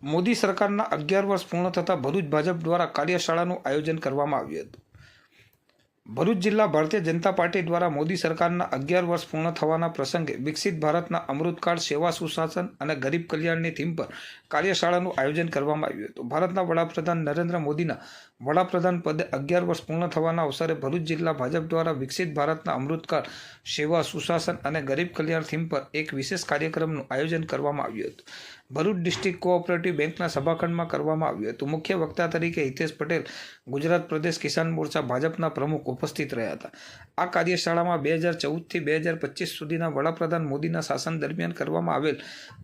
મોદી સરકારના 11 વર્ષ પૂર્ણ થતાં ભરૂચ ભાજપ દ્વારા કાર્યશાળાનું આયોજન કરવામાં આવ્યું હતું। ભરૂચ જિલ્લા ભારતીય જનતા પાર્ટી દ્વારા મોદી સરકારના 11 વર્ષ પૂર્ણ થવાના પ્રસંગે વિકસિત ભારતના અમૃતકાળ, સેવા, સુશાસન અને ગરીબ કલ્યાણની થીમ પર કાર્યશાળાનું આયોજન કરવામાં આવ્યું હતું। ભારતના વડાપ્રધાન નરેન્દ્ર મોદીના વડાપ્રધાન પદે 11 વર્ષ પૂર્ણ થવાના અવસરે ભરૂચ જિલ્લા ભાજપ દ્વારા વિકસિત ભારતના અમૃતકાળ, સેવા, સુશાસન અને ગરીબ કલ્યાણ થીમ પર એક વિશેષ કાર્યક્રમનું આયોજન કરવામાં આવ્યું હતું। ભરૂચ ડિસ્ટ્રિક્ટ કોઓપરેટિવ બેંકના સભાખંડમાં કરવામાં આવ્યું હતું। મુખ્ય વક્તા તરીકે હિતેશ પટેલ, ગુજરાત પ્રદેશ કિસાન મોરચા ભાજપના પ્રમુખ ઉપસ્થિત રહ્યા હતા। આ કાર્યશાળામાં 2014થી 2025 સુધીના વડાપ્રધાન મોદીના શાસન દરમિયાન કરવામાં આવેલ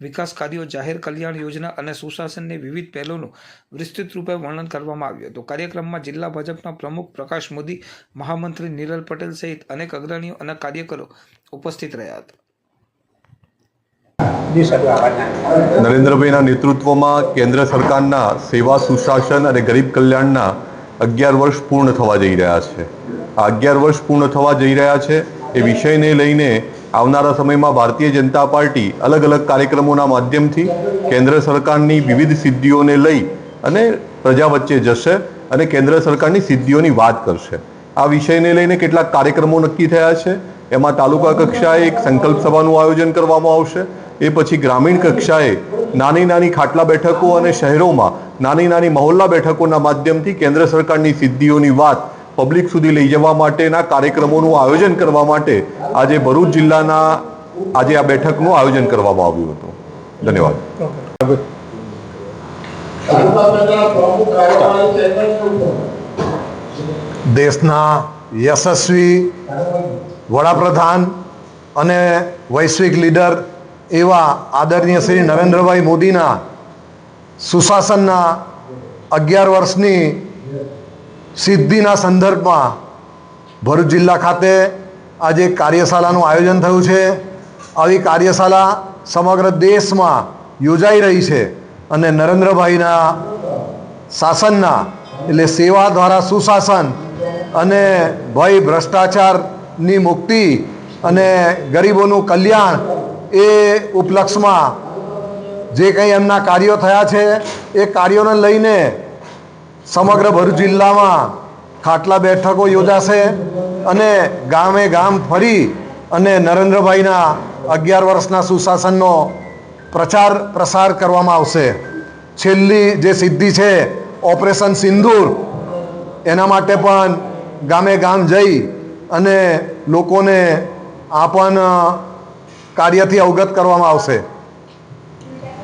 વિકાસ કાર્યો, જાહેર કલ્યાણ યોજના અને સુશાસનની વિવિધ પહેલોનું વિસ્તૃત રૂપે વર્ણન કરવામાં આવ્યું હતું। કાર્યક્રમમાં જિલ્લા ભાજપના પ્રમુખ પ્રકાશ મોદી, મહામંત્રી નિરલ પટેલ સહિત અનેક અગ્રણીઓ અને કાર્યકરો ઉપસ્થિત રહ્યા હતા। નરેન્દ્રભાઈના નેતૃત્વમાં કેન્દ્ર સરકારના સેવા, સુશાસન અને ગરીબ કલ્યાણના 11 વર્ષ પૂર્ણ થવા જઈ રહ્યા છે। આ 11 વર્ષ પૂર્ણ થવા જઈ રહ્યા છે એ વિષયને લઈને આવનારા સમયમાં ભારતીય જનતા પાર્ટી અલગ અલગ કાર્યક્રમોના માધ્યમથી કેન્દ્ર સરકારની વિવિધ સિદ્ધિઓને લઈ અને પ્રજા વચ્ચે જશે અને કેન્દ્ર સરકારની સિદ્ધિઓની વાત કરશે। આ વિષયને લઈને કેટલાક કાર્યક્રમો નક્કી થયા છે। એમાં તાલુકા કક્ષાએ એક સંકલ્પ સભાનું આયોજન કરવામાં આવશે। એ પછી ગ્રામીણ કક્ષાએ નાની નાની ખાટલા બેઠકો અને શહેરોમાં નાની નાની મહોલ્લા બેઠકોના માધ્યમથી કેન્દ્ર સરકારની સિદ્ધિઓની વાત પબ્લિક સુધી લઈ જવા માટેના કાર્યક્રમોનું આયોજન કરવા માટે આજે ભરૂચ જિલ્લાના આજે આ બેઠકનું આયોજન કરવામાં આવ્યું હતું। ધન્યવાદ। દેશના યશસ્વી વડાપ્રધાન અને વૈશ્વિક લીડર એવા આદરણીય શ્રી નરેન્દ્રભાઈ મોદીના સુશાસનના 11 વર્ષની સિદ્ધિના સંદર્ભમાં ભરૂચ જિલ્લા ખાતે આજે કાર્યશાળાનું આયોજન થયું છે। આવી કાર્યશાળા સમગ્ર દેશમાં યોજાઈ રહી છે અને નરેન્દ્રભાઈના શાસનના એટલે સેવા દ્વારા સુશાસન અને ભય ભ્રષ્ટાચારની મુક્તિ અને ગરીબોનું કલ્યાણ એ ઉપલક્ષમાં જે કંઈ એમના કાર્યો થયા છે એ કાર્યોને લઈને સમગ્ર ભરૂચ જિલ્લામાં ખાટલા બેઠકો યોજાશે અને ગામે ગામ ફરી અને નરેન્દ્રભાઈના 11 વર્ષના સુશાસનનો પ્રચાર પ્રસાર કરવામાં આવશે। છેલ્લી જે સિદ્ધિ છે ઓપરેશન સિંદૂર, એના માટે પણ ગામે ગામ જઈ અને લોકોને આ પણ કાર્યથી અવગત કરવામાં આવશે।